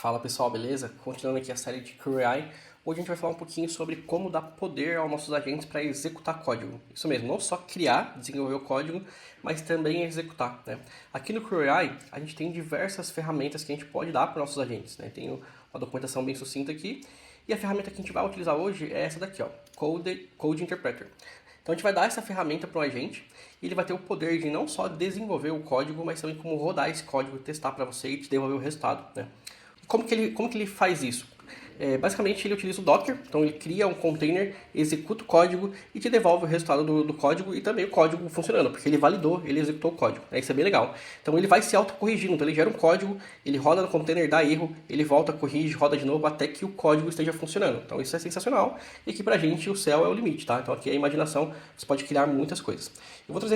Fala pessoal, beleza? Continuando aqui a série de QAI, hoje a gente vai falar um pouquinho sobre como dar poder aos nossos agentes para executar código. Isso mesmo, não só criar, desenvolver o código, mas também executar, né? Aqui no QAI, a gente tem diversas ferramentas que a gente pode dar para os nossos agentes, né? Tem uma documentação bem sucinta aqui, e a ferramenta que a gente vai utilizar hoje é essa daqui, ó, Code Interpreter. Então a gente vai dar essa ferramenta para o agente e ele vai ter o poder de não só desenvolver o código, mas também como rodar esse código, testar para você e te devolver o resultado, né? Como que ele faz isso? Basicamente ele utiliza o Docker, então ele cria um container, executa o código e te devolve o resultado do código e também o código funcionando, porque ele validou, ele executou o código. Isso é bem legal. Então ele vai se autocorrigindo, então ele gera um código, ele roda no container, dá erro, ele volta, corrige, roda de novo até que o código esteja funcionando. Então isso é sensacional e aqui pra gente o céu é o limite, tá? Então aqui é a imaginação, você pode criar muitas coisas. Eu vou trazer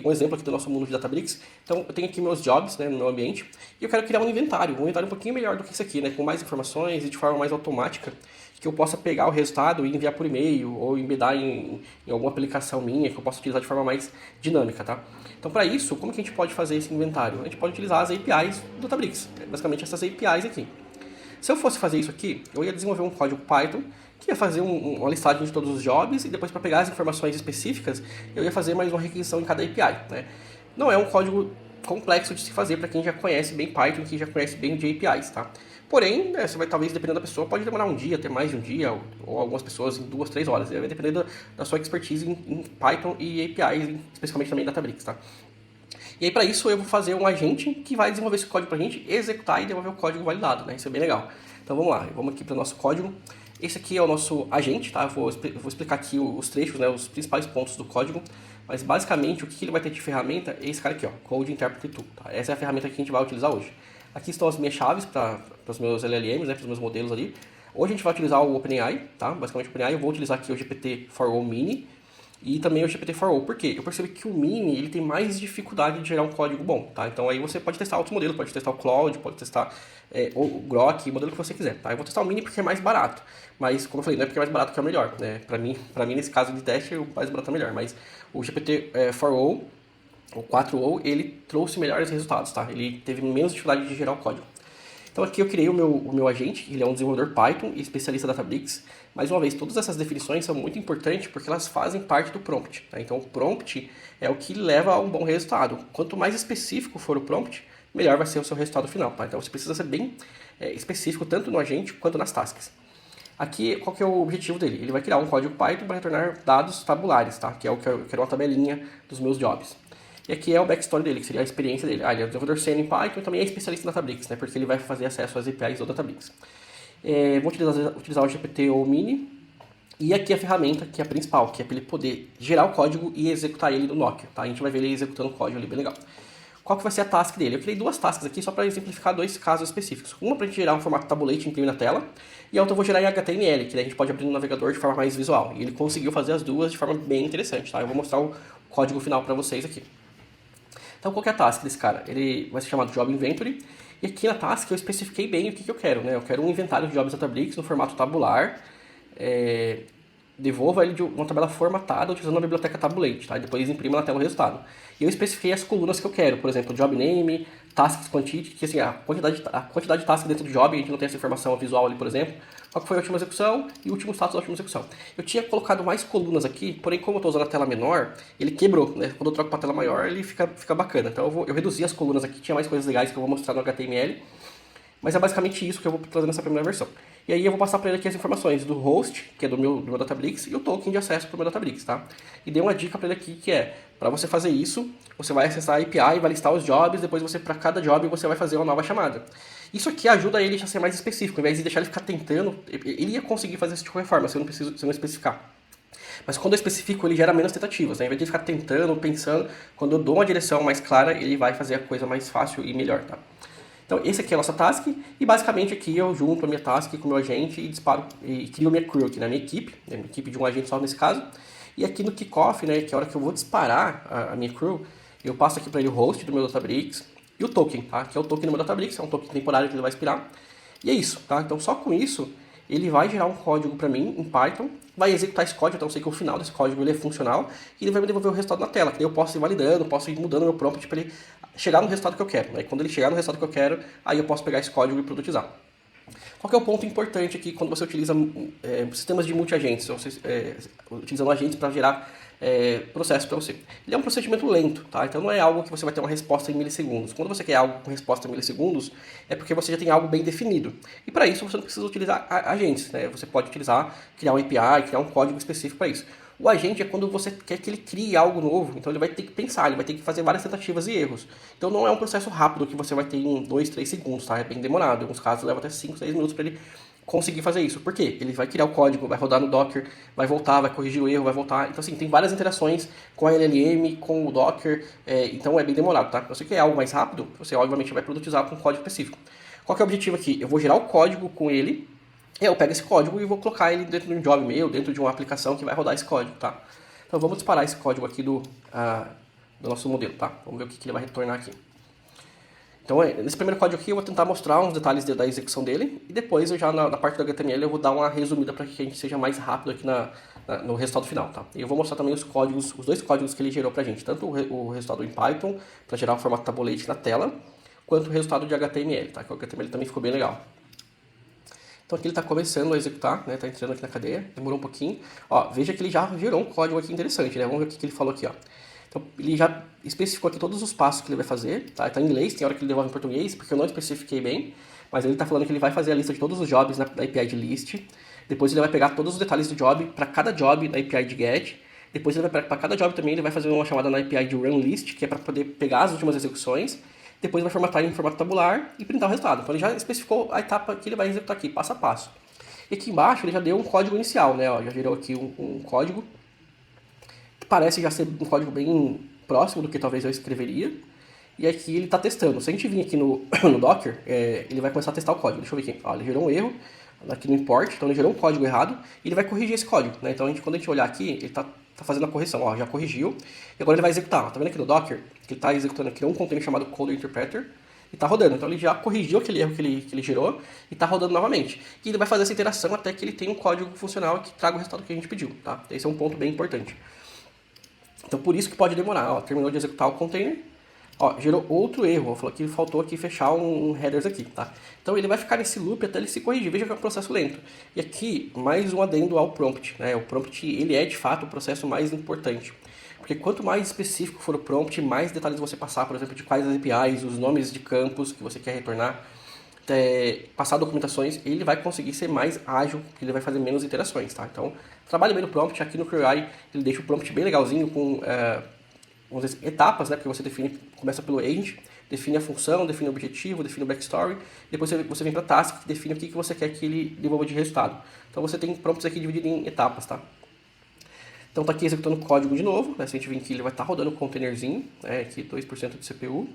um exemplo aqui do nosso mundo de Databricks. Então eu tenho aqui meus jobs, né, no meu ambiente e eu quero criar um inventário um pouquinho melhor do que isso aqui, né, com mais informações e de forma mais automática, que eu possa pegar o resultado e enviar por e-mail ou embedar em alguma aplicação minha que eu possa utilizar de forma mais dinâmica, tá? Então, para isso, como que a gente pode fazer esse inventário? A gente pode utilizar as APIs do Databricks, basicamente essas APIs aqui. Se eu fosse fazer isso aqui, eu ia desenvolver um código Python que ia fazer uma listagem de todos os jobs e depois para pegar as informações específicas, eu ia fazer mais uma requisição em cada API, né? Não é um código complexo de se fazer para quem já conhece bem Python, quem já conhece bem de APIs, tá? Porém, você vai, talvez, dependendo da pessoa, pode demorar um dia, até mais de um dia, ou algumas pessoas em 2, 3 horas. Vai depender da sua expertise em Python e APIs, especificamente também Databricks, tá? E aí, para isso, eu vou fazer um agente que vai desenvolver esse código para a gente, executar e devolver o código validado, né? Isso é bem legal. Então, vamos lá. Vamos aqui para o nosso código. Esse aqui é o nosso agente, tá? Eu vou explicar aqui os trechos, né? Os principais pontos do código. Mas, basicamente, o que ele vai ter de ferramenta é esse cara aqui, ó. Code Interpreter Tool, tá? Essa é a ferramenta que a gente vai utilizar hoje. Aqui estão as minhas chaves para os meus LLMs, né? Para os meus modelos ali. Hoje a gente vai utilizar o OpenAI, tá? Basicamente o OpenAI. Eu vou utilizar aqui o GPT-4o Mini. E também o GPT-4o. Por quê? Eu percebi que o Mini ele tem mais dificuldade de gerar um código bom, tá? Então aí você pode testar outros modelos, pode testar o Claude, pode testar o Grok, o modelo que você quiser, tá? Eu vou testar o Mini porque é mais barato, mas como eu falei, não é porque é mais barato que é o melhor, né? Pra mim nesse caso de teste, o mais barato é o melhor, mas o GPT-4o, o 4o, ele trouxe melhores resultados, tá? Ele teve menos dificuldade de gerar o código. Então aqui eu criei o meu agente, ele é um desenvolvedor Python e especialista Databricks. Mais uma vez, todas essas definições são muito importantes porque elas fazem parte do prompt, tá? Então o prompt é o que leva a um bom resultado. Quanto mais específico for o prompt, melhor vai ser o seu resultado final, tá? Então você precisa ser bem específico tanto no agente quanto nas tasks. Aqui, qual que é o objetivo dele? Ele vai criar um código Python para retornar dados tabulares, tá? Que é uma tabelinha dos meus jobs. E aqui é o backstory dele, que seria a experiência dele. Ele é desenvolvedor sênior em Python e também é especialista em Databricks, né? Porque ele vai fazer acesso às APIs do Databricks. Vou utilizar o GPT-o Mini. E aqui a ferramenta, que é a principal, que é para ele poder gerar o código e executar ele no Nokia, tá? A gente vai ver ele executando o código ali, bem legal. Qual que vai ser a task dele? Eu criei duas tasks aqui só para exemplificar dois casos específicos. Uma para a gente gerar um formato tabulate e imprimir na tela, e a outra eu vou gerar em HTML, que daí a gente pode abrir no navegador de forma mais visual. E ele conseguiu fazer as duas de forma bem interessante, tá? Eu vou mostrar o código final para vocês aqui. Então, qual que é a task desse cara? Ele vai ser chamado Job Inventory, e aqui na task eu especifiquei bem o que eu quero, né? Eu quero um inventário de jobs Databricks no formato tabular, devolva ele de uma tabela formatada utilizando a biblioteca Tabulate, tá? E depois imprima na tela o resultado. E eu especifiquei as colunas que eu quero, por exemplo, Job Name, Tasks Quantity, que assim, a quantidade de tasks dentro do job, a gente não tem essa informação visual ali, por exemplo, qual que foi a última execução e o último status da última execução. Eu tinha colocado mais colunas aqui, porém como eu estou usando a tela menor, ele quebrou, né? Quando eu troco para a tela maior, ele fica bacana. Então eu reduzi as colunas aqui, tinha mais coisas legais que eu vou mostrar no HTML, mas é basicamente isso que eu vou trazer nessa primeira versão. E aí eu vou passar para ele aqui as informações do host, que é do meu Databricks, e o token de acesso para o meu Databricks, tá? E dei uma dica para ele aqui que é, para você fazer isso, você vai acessar a API, vai listar os jobs, depois para cada job você vai fazer uma nova chamada. Isso aqui ajuda ele a ser mais específico, ao invés de deixar ele ficar tentando, ele ia conseguir fazer isso de qualquer forma, se eu não especificar. Mas quando eu especifico, ele gera menos tentativas, né? Ao invés de ficar tentando, pensando, quando eu dou uma direção mais clara, ele vai fazer a coisa mais fácil e melhor, tá? Então, esse aqui é a nossa task, e basicamente aqui eu junto a minha task com o meu agente e disparo e crio minha crew aqui na minha equipe de um agente só nesse caso. E aqui no kickoff, né, que é a hora que eu vou disparar a minha crew, eu passo aqui para ele o host do meu Databricks e o token, tá? Que é o token do meu Databricks, é um token temporário que ele vai expirar. E é isso, tá? Então, só com isso, ele vai gerar um código para mim em Python, vai executar esse código, então eu sei que o final desse código ele é funcional, e ele vai me devolver o resultado na tela, que daí eu posso ir validando, posso ir mudando o meu prompt para ele chegar no resultado que eu quero. Né? E quando ele chegar no resultado que eu quero, aí eu posso pegar esse código e produtizar. Qual que é o ponto importante aqui quando você utiliza sistemas de multi-agentes, ou seja, utilizando agentes para gerar processo para você? Ele é um procedimento lento, tá? Então não é algo que você vai ter uma resposta em milissegundos. Quando você quer algo com resposta em milissegundos, é porque você já tem algo bem definido. E para isso você não precisa utilizar agentes, né? Você pode criar um API, criar um código específico para isso. O agente é quando você quer que ele crie algo novo, então ele vai ter que pensar, ele vai ter que fazer várias tentativas e erros. Então não é um processo rápido que você vai ter em 2, 3 segundos, tá? É bem demorado. Em alguns casos leva até 5, 6 minutos para ele conseguir fazer isso. Por quê? Ele vai criar o código, vai rodar no Docker, vai voltar, vai corrigir o erro, vai voltar. Então assim, tem várias interações com a LLM, com o Docker, então é bem demorado, tá? Se você quer algo mais rápido, você obviamente vai produtizar com um código específico. Qual que é o objetivo aqui? Eu vou gerar o código com ele, eu pego esse código e vou colocar ele dentro de um job meu, dentro de uma aplicação que vai rodar esse código, tá? Então vamos disparar esse código aqui do nosso modelo, tá? Vamos ver o que ele vai retornar aqui. Então nesse primeiro código aqui eu vou tentar mostrar uns detalhes da execução dele e depois eu já na parte do HTML eu vou dar uma resumida para que a gente seja mais rápido aqui no resultado final, tá? E eu vou mostrar também os dois códigos que ele gerou pra gente, tanto o resultado em Python, para gerar o formato tabulate na tela, quanto o resultado de HTML, tá? Que o HTML também ficou bem legal. Então aqui ele está começando a executar, né? Está entrando aqui na cadeia, demorou um pouquinho. Ó, veja que ele já gerou um código aqui interessante, né? Vamos ver o que ele falou aqui, ó. Então ele já especificou aqui todos os passos que ele vai fazer, tá? Está em inglês, tem hora que ele devolve em português, porque eu não especifiquei bem, mas ele está falando que ele vai fazer a lista de todos os jobs na API de list, depois ele vai pegar todos os detalhes do job para cada job na API de get, depois ele vai para cada job também ele vai fazer uma chamada na API de run list, que é para poder pegar as últimas execuções, depois vai formatar em formato tabular e printar o resultado. Então ele já especificou a etapa que ele vai executar aqui, passo a passo. E aqui embaixo ele já deu um código inicial, né? Ó, já gerou aqui um código que parece já ser um código bem próximo do que talvez eu escreveria. E aqui ele está testando. Se a gente vir aqui no Docker, ele vai começar a testar o código. Deixa eu ver aqui. Ó, ele gerou um erro aqui no import, então ele gerou um código errado e ele vai corrigir esse código, né? Então quando a gente olhar aqui, ele está fazendo a correção, ó, já corrigiu, e agora ele vai executar, ó, tá vendo aqui no Docker, que ele está executando aqui um container chamado Code Interpreter, e está rodando, então ele já corrigiu aquele erro que ele gerou, e está rodando novamente, e ele vai fazer essa interação até que ele tenha um código funcional que traga o resultado que a gente pediu, tá? Esse é um ponto bem importante. Então por isso que pode demorar, ó, terminou de executar o container, ó, gerou outro erro, falou que faltou aqui fechar um headers aqui, tá? Então ele vai ficar nesse loop até ele se corrigir, veja que é um processo lento. E aqui, mais um adendo ao prompt, né? O prompt, ele é de fato o processo mais importante. Porque quanto mais específico for o prompt, mais detalhes você passar, por exemplo, de quais as APIs, os nomes de campos que você quer retornar, passar documentações, ele vai conseguir ser mais ágil, porque ele vai fazer menos interações, tá? Então, trabalhe bem no prompt, aqui no CrewEye ele deixa o prompt bem legalzinho com vamos dizer, etapas, né? Porque você começa pelo agent, define a função, define o objetivo, define o backstory, depois você vem para task, que define o que você quer que ele devolva de resultado. Então você tem prompts aqui divididos em etapas, tá? Então tá aqui executando o código de novo, né? Se a gente vir aqui, ele vai estar rodando o containerzinho, né? Aqui 2% de CPU.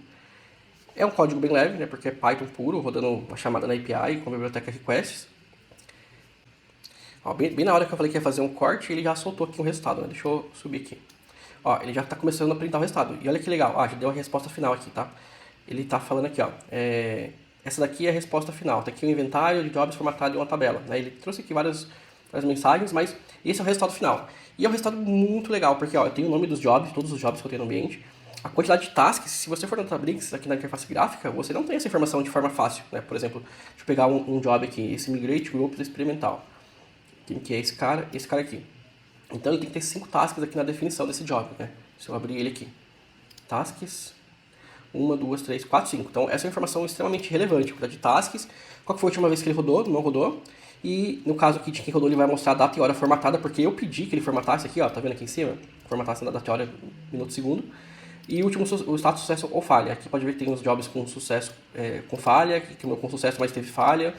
É um código bem leve, né? Porque é Python puro, rodando uma chamada na API com a biblioteca requests. Ó, bem na hora que eu falei que ia fazer um corte, ele já soltou aqui um resultado, né? Deixa eu subir aqui. Ó, ele já está começando a printar o resultado. E olha que legal, já deu a resposta final aqui, tá? Ele está falando aqui, ó, essa daqui é a resposta final. Tá aqui o inventário de jobs formatado em uma tabela, né? Ele trouxe aqui várias mensagens, mas esse é o resultado final. E é um resultado muito legal, porque ó, eu tenho o nome dos jobs, todos os jobs que eu tenho no ambiente. A quantidade de tasks, se você for no Databricks aqui na interface gráfica, você não tem essa informação de forma fácil, né? Por exemplo, deixa eu pegar um job aqui, esse Migrate Groups Experimental. Quem que é esse cara? Esse cara aqui. Então ele tem que ter 5 tasks aqui na definição desse job, né? Se eu abrir ele aqui. Tasks, 1, 2, 3, 4, 5. Então essa é uma informação extremamente relevante. A quantidade de tasks, qual foi a última vez que ele rodou, não rodou. E no caso aqui de quem rodou, ele vai mostrar a data e hora formatada, porque eu pedi que ele formatasse aqui, ó, tá vendo aqui em cima? Formatasse na data e hora, minuto e segundo. E o último, o status sucesso ou falha. Aqui pode ver que tem os jobs com sucesso, com falha, que tem com sucesso, mas teve falha.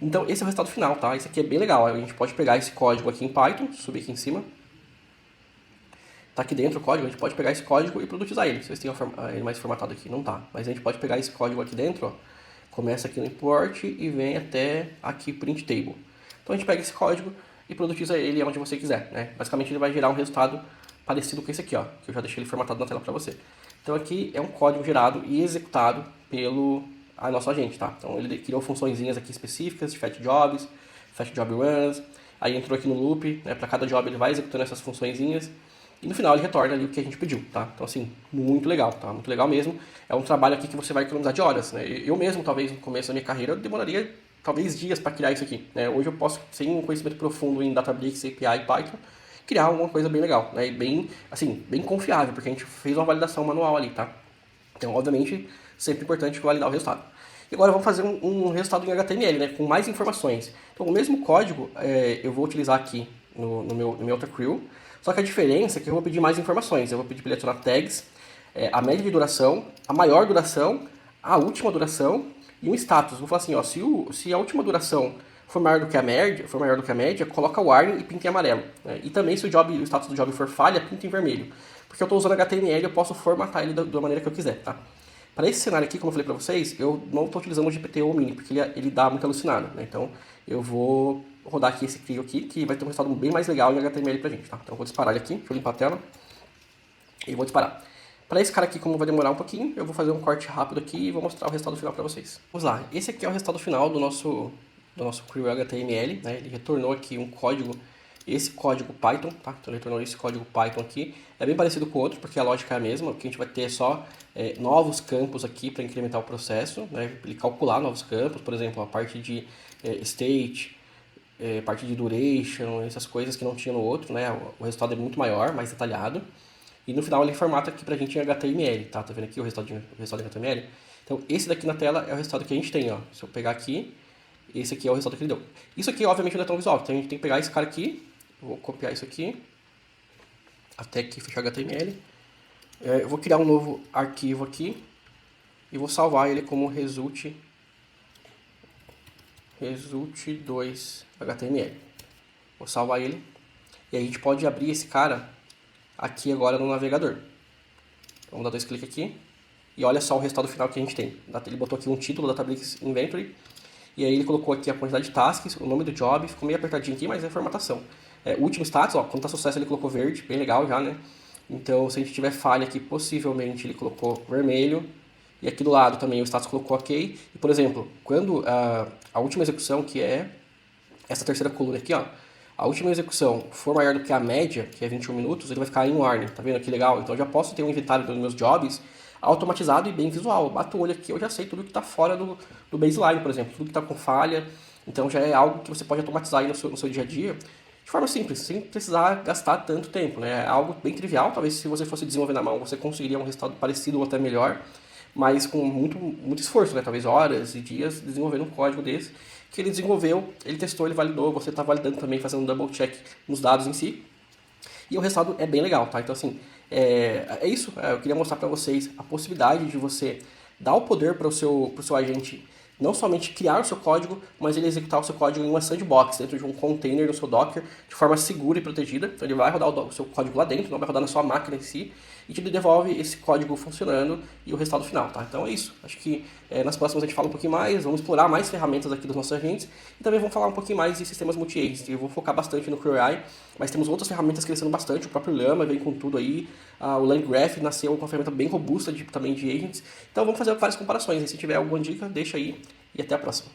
Então esse é o resultado final, tá? Esse aqui é bem legal. A gente pode pegar esse código aqui em Python, subir aqui em cima. Tá aqui dentro o código, a gente pode pegar esse código e produtizar ele. Vocês têm ele mais formatado aqui? Não tá. Mas a gente pode pegar esse código aqui dentro, ó. Começa aqui no import e vem até aqui print table. Então a gente pega esse código e produtiza ele onde você quiser, né? Basicamente ele vai gerar um resultado parecido com esse aqui, ó, que eu já deixei ele formatado na tela para você. Então aqui é um código gerado e executado pelo nosso agente, tá? Então ele criou funçõezinhas aqui específicas de fetch jobs, fetch job runs, aí entrou aqui no loop, né? Para cada job ele vai executando essas funçõezinhas e no final ele retorna ali o que a gente pediu, tá? Então assim, muito legal, tá? Muito legal mesmo. É um trabalho aqui que você vai economizar de horas, né? Eu mesmo, talvez no começo da minha carreira, eu demoraria talvez dias para criar isso aqui, né? Hoje eu posso, sem um conhecimento profundo em Databricks, API e Python, criar alguma coisa bem legal, né? E bem, assim, bem confiável, porque a gente fez uma validação manual ali, tá? Então, obviamente, sempre importante validar o resultado. E agora vamos fazer um resultado em HTML, né? Com mais informações. Então, o mesmo código eu vou utilizar aqui no meu outra crew, só que a diferença é que eu vou pedir mais informações. Eu vou pedir para ele adicionar tags, a média de duração, a maior duração, a última duração e um status. Vou falar assim, ó, se a última duração for maior do que a média, coloca o warning e pinta em amarelo. Né? E também se o status do job for falha, pinta em vermelho. Porque eu estou usando HTML, eu posso formatar ele da maneira que eu quiser, tá? Para esse cenário aqui, como eu falei para vocês, eu não estou utilizando o GPT ou o Mini, porque ele dá muito alucinado, né? Então, eu vou rodar aqui esse trio aqui, que vai ter um resultado bem mais legal em HTML pra gente, tá? Então, eu vou disparar ele aqui, deixa eu limpar a tela, e vou disparar. Para esse cara aqui, como vai demorar um pouquinho, eu vou fazer um corte rápido aqui e vou mostrar o resultado final para vocês. Vamos lá, esse aqui é o resultado final do nosso crew HTML, né? Ele retornou aqui um código, esse código Python, tá? Então ele retornou esse código Python aqui. É bem parecido com o outro, porque a lógica é a mesma, que a gente vai ter só novos campos aqui para incrementar o processo, né? Ele calcular novos campos, por exemplo, a parte de state, parte de duration, essas coisas que não tinha no outro, né? O resultado é muito maior, mais detalhado. E no final ele formata aqui pra gente em HTML, tá? Tá vendo aqui o resultado em HTML? Então esse daqui na tela é o resultado que a gente tem, ó. Se eu pegar aqui, esse aqui é o resultado que ele deu. Isso aqui obviamente não é tão visual, então a gente tem que pegar esse cara aqui, vou copiar isso aqui, até aqui fechar HTML. Eu vou criar um novo arquivo aqui e vou salvar ele como result2 HTML. Vou salvar ele e aí a gente pode abrir esse cara aqui agora no navegador. Vamos dar 2 cliques aqui e olha só o resultado final que a gente tem. Ele botou aqui um título, Databricks Inventory, e aí ele colocou aqui a quantidade de tasks, o nome do job, ficou meio apertadinho aqui, mas é formatação. O último status, ó, quando tá sucesso ele colocou verde, bem legal já, né? Então se a gente tiver falha aqui, possivelmente ele colocou vermelho, e aqui do lado também o status colocou ok. E por exemplo, quando a última execução, que é essa terceira coluna aqui, ó, a última execução for maior do que a média, que é 21 minutos, ele vai ficar em warning, tá vendo que legal? Então eu já posso ter um inventário dos meus jobs automatizado e bem visual. Eu bato o olho aqui, eu já sei tudo que está fora do baseline, por exemplo, tudo que está com falha. Então já é algo que você pode automatizar aí no seu dia a dia, de forma simples, sem precisar gastar tanto tempo, né? É algo bem trivial, talvez se você fosse desenvolver na mão, você conseguiria um resultado parecido ou até melhor, mas com muito esforço, né? Talvez horas e dias desenvolvendo um código desse, que ele desenvolveu, ele testou, ele validou, você está validando também, fazendo um double check nos dados em si, e o resultado é bem legal, tá? Então assim, é isso, eu queria mostrar para vocês a possibilidade de você dar o poder para o seu agente não somente criar o seu código, mas ele executar o seu código em uma sandbox, dentro de um container no seu Docker, de forma segura e protegida. Então ele vai rodar o seu código lá dentro, não vai rodar na sua máquina em si, e te devolve esse código funcionando e o resultado final, tá? Então é isso. Acho que nas próximas a gente fala um pouquinho mais, vamos explorar mais ferramentas aqui dos nossos agentes, e também vamos falar um pouquinho mais de sistemas multi-agents. Eu vou focar bastante no CrewAI, mas temos outras ferramentas crescendo bastante, o próprio Llama vem com tudo aí, o LangGraph nasceu com uma ferramenta bem robusta também de agents. Então vamos fazer várias comparações, e se tiver alguma dica, deixa aí, e até a próxima.